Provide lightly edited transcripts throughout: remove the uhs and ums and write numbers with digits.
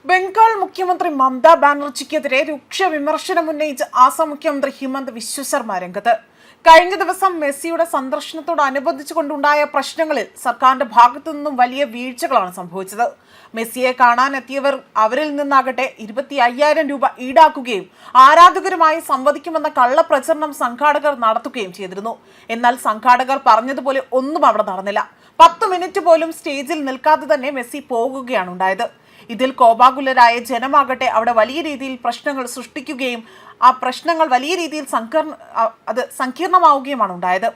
ബംഗാൾ മുഖ്യമന്ത്രി മമതാ ബാനർജിക്കെതിരെ രൂക്ഷ വിമർശനം ഉന്നയിച്ച് ആസാം മുഖ്യമന്ത്രി ഹിമന്ത് വിശ്വ ശർമ്മ രംഗത്ത്. കഴിഞ്ഞ ദിവസം മെസ്സിയുടെ സന്ദർശനത്തോടനുബന്ധിച്ചുകൊണ്ടുണ്ടായ പ്രശ്നങ്ങളിൽ സർക്കാരിന്റെ ഭാഗത്തു നിന്നും വലിയ വീഴ്ചകളാണ് സംഭവിച്ചത്. മെസ്സിയെ കാണാൻ എത്തിയവർ അവരിൽ നിന്നാകട്ടെ 25,000 രൂപ ഈടാക്കുകയും ആരാധകരുമായി സംവദിക്കുമെന്ന കള്ളപ്രചരണം സംഘാടകർ നടത്തുകയും ചെയ്തിരുന്നു. എന്നാൽ സംഘാടകർ പറഞ്ഞതുപോലെ ഒന്നും അവിടെ നടന്നില്ല. 10 മിനിറ്റ് പോലും സ്റ്റേജിൽ നിൽക്കാതെ തന്നെ മെസ്സി പോകുകയാണ് ഉണ്ടായത്. ഇതിൽ കോപാകുലരായ ജനമാകട്ടെ അവിടെ വലിയ രീതിയിൽ പ്രശ്നങ്ങൾ സൃഷ്ടിക്കുകയും ആ പ്രശ്നങ്ങൾ വലിയ രീതിയിൽ സങ്കീർണമാവുകയുമാണ് ഉണ്ടായത്.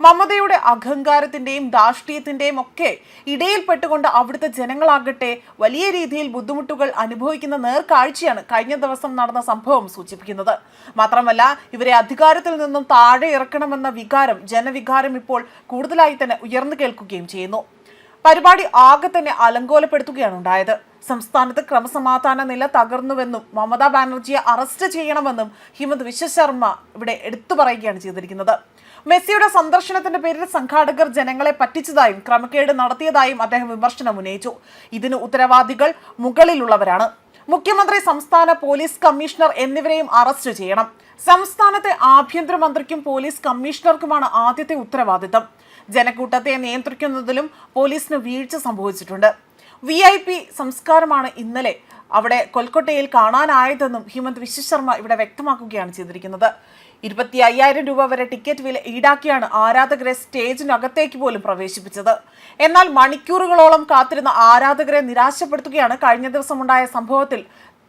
മമതയുടെ അഹങ്കാരത്തിന്റെയും ധാർഷ്ട്യത്തിന്റെയും ഒക്കെ ഇടയിൽപ്പെട്ടുകൊണ്ട് അവിടുത്തെ ജനങ്ങളാകട്ടെ വലിയ രീതിയിൽ ബുദ്ധിമുട്ടുകൾ അനുഭവിക്കുന്ന നേർക്കാഴ്ചയാണ് കഴിഞ്ഞ ദിവസം നടന്ന സംഭവം സൂചിപ്പിക്കുന്നത്. മാത്രമല്ല, ഇവരെ അധികാരത്തിൽ നിന്നും താഴെ ഇറക്കണമെന്ന വികാരം, ജനവികാരം ഇപ്പോൾ കൂടുതലായി തന്നെ ഉയർന്നു കേൾക്കുകയും ചെയ്യുന്നു. പരിപാടി ആകെ തന്നെ അലങ്കോലപ്പെടുത്തുകയാണ് ഉണ്ടായത്. സംസ്ഥാനത്ത് ക്രമസമാധാന നില തകർന്നുവെന്നും മമതാ ബാനർജിയെ അറസ്റ്റ് ചെയ്യണമെന്നും ഹിമന്ത് വിശ്വ ശർമ്മ ഇവിടെ എടുത്തു പറയുകയാണ് ചെയ്തിരിക്കുന്നത്. മെസ്സിയുടെ സന്ദർശനത്തിന്റെ പേരിൽ സംഘാടകർ ജനങ്ങളെ പറ്റിച്ചതായും ക്രമക്കേട് നടത്തിയതായും അദ്ദേഹം വിമർശനം ഉന്നയിച്ചു. ഇതിന് ഉത്തരവാദികൾ മുകളിലുള്ളവരാണ്. മുഖ്യമന്ത്രി, സംസ്ഥാന പോലീസ് കമ്മീഷണർ എന്നിവരെയും അറസ്റ്റ് ചെയ്യണം. സംസ്ഥാനത്തെ ആഭ്യന്തരമന്ത്രിക്കും പോലീസ് കമ്മീഷണർക്കുമാണ് ആദ്യത്തെ ഉത്തരവാദിത്തം. ജനക്കൂട്ടത്തെ നിയന്ത്രിക്കുന്നതിലും പോലീസിന് വീഴ്ച സംഭവിച്ചിട്ടുണ്ട്. VIP സംസ്കാരമാണ് ഇന്നലെ അവിടെ കൊൽക്കത്തയിൽ കാണാനായതെന്നും ഹിമന്ത് വിശ്വ ശർമ്മ ഇവിടെ വ്യക്തമാക്കുകയാണ് ചെയ്തിരിക്കുന്നത്. 25,000 രൂപ വരെ ടിക്കറ്റ് വില ഈടാക്കിയാണ് ആരാധകരെ സ്റ്റേജിനകത്തേക്ക് പോലും പ്രവേശിപ്പിച്ചത്. എന്നാൽ മണിക്കൂറുകളോളം കാത്തിരുന്ന ആരാധകരെ നിരാശപ്പെടുത്തുകയാണ് കഴിഞ്ഞ ദിവസം ഉണ്ടായ സംഭവത്തിൽ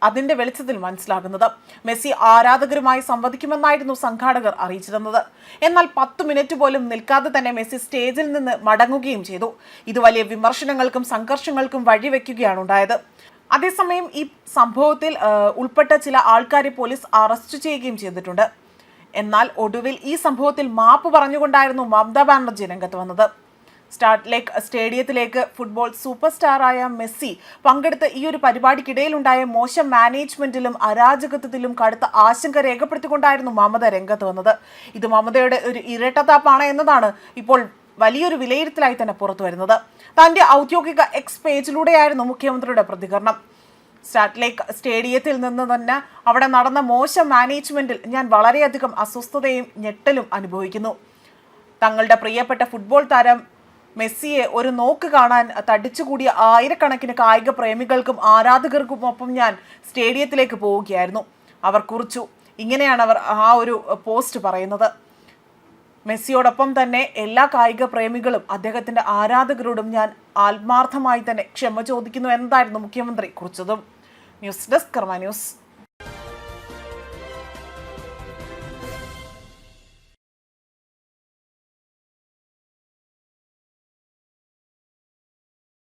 അതിന്റെ വെളിച്ചത്തിൽ മനസ്സിലാകുന്നത്. മെസ്സി ആരാധകരുമായി സംവദിക്കുമെന്നായിരുന്നു സംഘാടകർ അറിയിച്ചിരുന്നത്. എന്നാൽ 10 മിനിറ്റ് പോലും നിൽക്കാതെ തന്നെ മെസ്സി സ്റ്റേജിൽ നിന്ന് മടങ്ങുകയും ചെയ്തു. ഇത് വലിയ വിമർശനങ്ങൾക്കും സംഘർഷങ്ങൾക്കും വഴിവെക്കുകയാണ് ഉണ്ടായത്. അതേസമയം ഈ സംഭവത്തിൽ ഉൾപ്പെട്ട ചില ആൾക്കാരെ പോലീസ് അറസ്റ്റ് ചെയ്യുകയും ചെയ്തിട്ടുണ്ട്. എന്നാൽ ഒടുവിൽ ഈ സംഭവത്തിൽ മാപ്പ് പറഞ്ഞുകൊണ്ടായിരുന്നു മമതാ ബാനർജി രംഗത്ത് വന്നത്. സ്റ്റാർട്ട് സ്റ്റേഡിയത്തിലേക്ക് ഫുട്ബോൾ സൂപ്പർ സ്റ്റാറായ മെസ്സി പങ്കെടുത്ത ഈ ഒരു പരിപാടിക്കിടയിലുണ്ടായ മോശം മാനേജ്മെന്റിലും അരാജകത്വത്തിലും കടുത്ത ആശങ്ക രേഖപ്പെടുത്തിക്കൊണ്ടായിരുന്നു മമത രംഗത്ത് വന്നത്. ഇത് മമതയുടെ ഒരു ഇരട്ടത്താപ്പാണ് എന്നതാണ് ഇപ്പോൾ വലിയൊരു വിലയിരുത്തലായി തന്നെ പുറത്തു വരുന്നത്. തന്റെ ഔദ്യോഗിക എക്സ് പേജിലൂടെയായിരുന്നു മുഖ്യമന്ത്രിയുടെ പ്രതികരണം. സ്റ്റാർട്ട് സ്റ്റേഡിയത്തിൽ നിന്ന് തന്നെ അവിടെ നടന്ന മോശം മാനേജ്മെന്റിൽ ഞാൻ വളരെയധികം അസ്വസ്ഥതയും ഞെട്ടലും അനുഭവിക്കുന്നു. തങ്ങളുടെ പ്രിയപ്പെട്ട ഫുട്ബോൾ താരം മെസ്സിയെ ഒരു നോക്ക് കാണാൻ തടിച്ചുകൂടിയ ആയിരക്കണക്കിന് കായിക പ്രേമികൾക്കും ആരാധകർക്കുമൊപ്പം ഞാൻ സ്റ്റേഡിയത്തിലേക്ക് പോവുകയായിരുന്നു. അവർ കുറിച്ചു. ഇങ്ങനെയാണ് അവർ ആ ഒരു പോസ്റ്റ് പറയുന്നത്. മെസ്സിയോടൊപ്പം തന്നെ എല്ലാ കായിക പ്രേമികളും അദ്ദേഹത്തിന്റെ ആരാധകരോടും ഞാൻ ആത്മാർത്ഥമായി തന്നെ ക്ഷമ ചോദിക്കുന്നു എന്നതായിരുന്നു മുഖ്യമന്ത്രി കുറിച്ചതും. ന്യൂസ് ഡെസ്ക് കർമ്മ ന്യൂസ്.